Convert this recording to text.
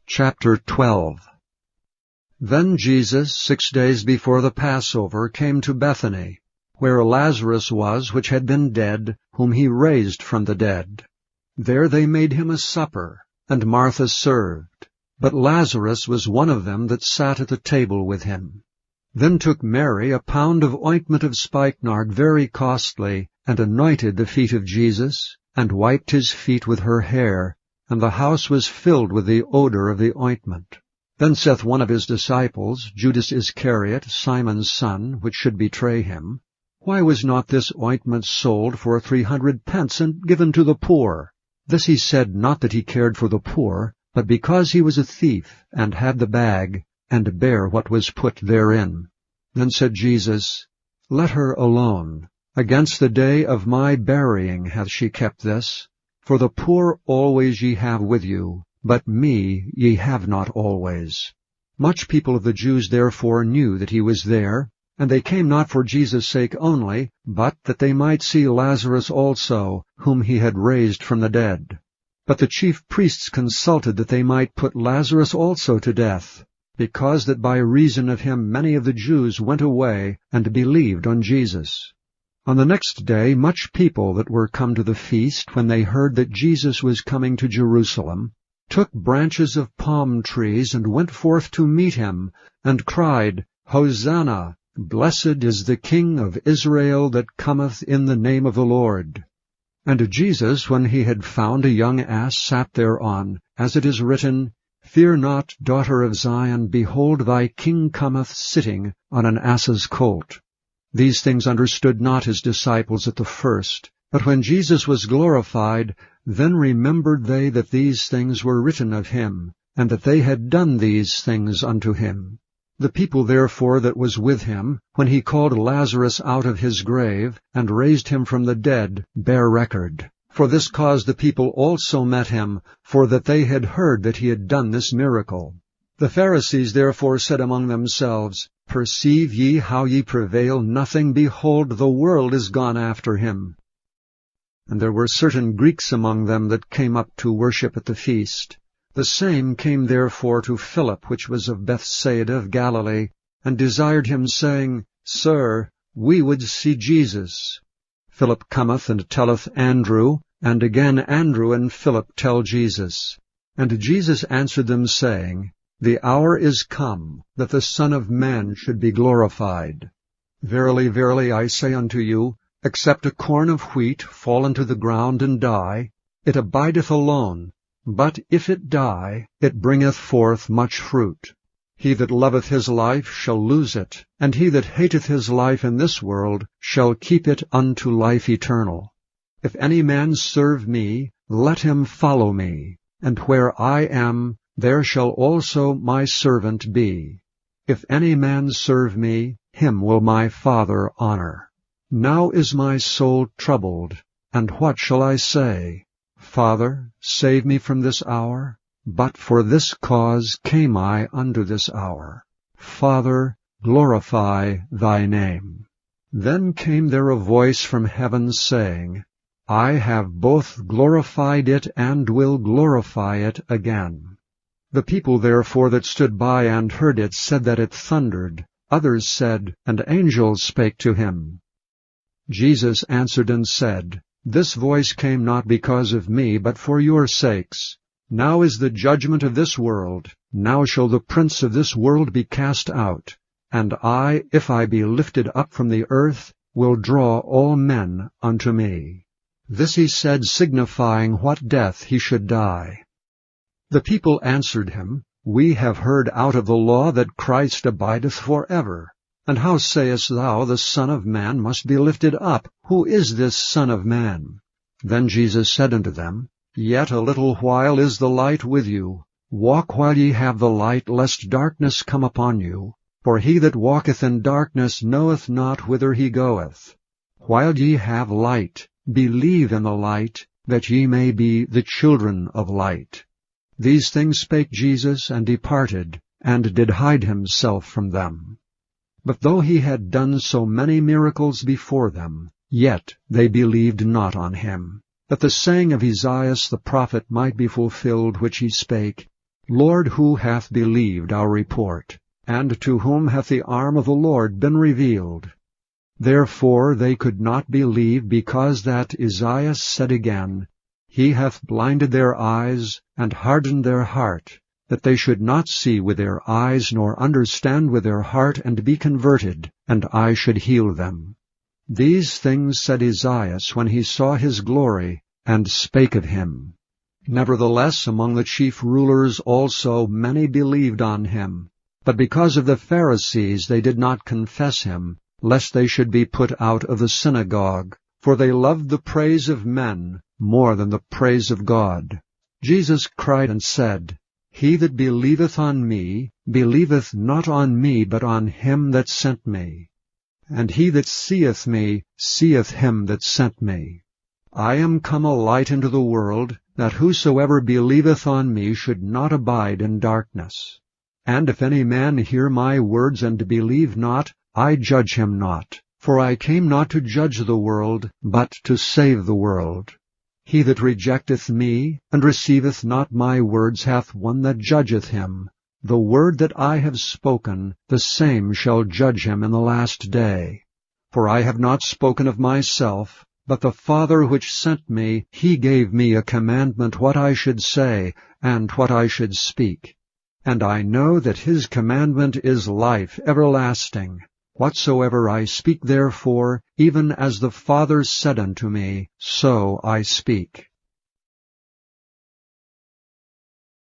Chapter 12. Then Jesus, 6 days before the Passover, came to Bethany, where Lazarus was, which had been dead, whom he raised from the dead. There they made him a supper, and Martha served. But Lazarus was one of them that sat at the table with him. Then took Mary a pound of ointment of spikenard very costly, and anointed the feet of Jesus, and wiped his feet with her hair, and the house was filled with the odor of the ointment. Then saith one of his disciples, Judas Iscariot, Simon's son, which should betray him, Why was not this ointment sold for 300 pence, and given to the poor? This he said not that he cared for the poor, but because he was a thief, and had the bag, and bare what was put therein. Then said Jesus, Let her alone. Against the day of my burying hath she kept this. For the poor always ye have with you, but me ye have not always. Much people of the Jews therefore knew that he was there, and they came not for Jesus' sake only, but that they might see Lazarus also, whom he had raised from the dead. But the chief priests consulted that they might put Lazarus also to death, because that by reason of him many of the Jews went away and believed on Jesus. On the next day much people that were come to the feast, when they heard that Jesus was coming to Jerusalem, took branches of palm trees, and went forth to meet him, and cried, Hosanna! Blessed is the King of Israel that cometh in the name of the Lord. And Jesus, when he had found a young ass, sat thereon, as it is written, Fear not, daughter of Zion, behold, thy King cometh sitting on an ass's colt. These things understood not his disciples at the first, but when Jesus was glorified, then remembered they that these things were written of him, and that they had done these things unto him. The people therefore that was with him, when he called Lazarus out of his grave, and raised him from the dead, bear record. For this cause the people also met him, for that they had heard that he had done this miracle. The Pharisees therefore said among themselves, Perceive ye how ye prevail nothing? Behold, the world is gone after him. And there were certain Greeks among them that came up to worship at the feast. The same came therefore to Philip, which was of Bethsaida of Galilee, and desired him, saying, Sir, we would see Jesus. Philip cometh and telleth Andrew, and again Andrew and Philip tell Jesus. And Jesus answered them, saying, The hour is come, that the Son of Man should be glorified. Verily, verily, I say unto you, except a corn of wheat fall into the ground and die, it abideth alone. But if it die, it bringeth forth much fruit. He that loveth his life shall lose it, and he that hateth his life in this world shall keep it unto life eternal. If any man serve me, let him follow me, and where I am, there shall also my servant be. If any man serve me, him will my Father honor. Now is my soul troubled, and what shall I say? Father, save me from this hour. But for this cause came I unto this hour. Father, glorify thy name. Then came there a voice from heaven, saying, I have both glorified it and will glorify it again. The people therefore that stood by and heard it said that it thundered. Others said, An angel spake to him. Jesus answered and said, This voice came not because of me, but for your sakes. Now is the judgment of this world. Now shall the prince of this world be cast out. And I, if I be lifted up from the earth, will draw all men unto me. This he said, signifying what death he should die. The people answered him, We have heard out of the law that Christ abideth forever. And how sayest thou, the Son of Man must be lifted up? Who is this Son of Man? Then Jesus said unto them, Yet a little while is the light with you. Walk while ye have the light, lest darkness come upon you. For he that walketh in darkness knoweth not whither he goeth. While ye have light, believe in the light, that ye may be the children of light. These things spake Jesus, and departed, and did hide himself from them. But though he had done so many miracles before them, yet they believed not on him, that the saying of Esaias the prophet might be fulfilled, which he spake, Lord, who hath believed our report? And to whom hath the arm of the Lord been revealed? Therefore they could not believe, because that Esaias said again, He hath blinded their eyes, and hardened their heart, that they should not see with their eyes, nor understand with their heart, and be converted, and I should heal them. These things said Esaias when he saw his glory, and spake of him. Nevertheless, among the chief rulers also many believed on him. But because of the Pharisees they did not confess him, lest they should be put out of the synagogue. For they loved the praise of men more than the praise of God. Jesus cried and said, He that believeth on me, believeth not on me, but on him that sent me. And he that seeth me, seeth him that sent me. I am come a light into the world, that whosoever believeth on me should not abide in darkness. And if any man hear my words and believe not, I judge him not. For I came not to judge the world, but to save the world. He that rejecteth me, and receiveth not my words, hath one that judgeth him. The word that I have spoken, the same shall judge him in the last day. For I have not spoken of myself, but the Father which sent me, he gave me a commandment what I should say, and what I should speak. And I know that his commandment is life everlasting. Whatsoever I speak therefore, even as the Father said unto me, so I speak.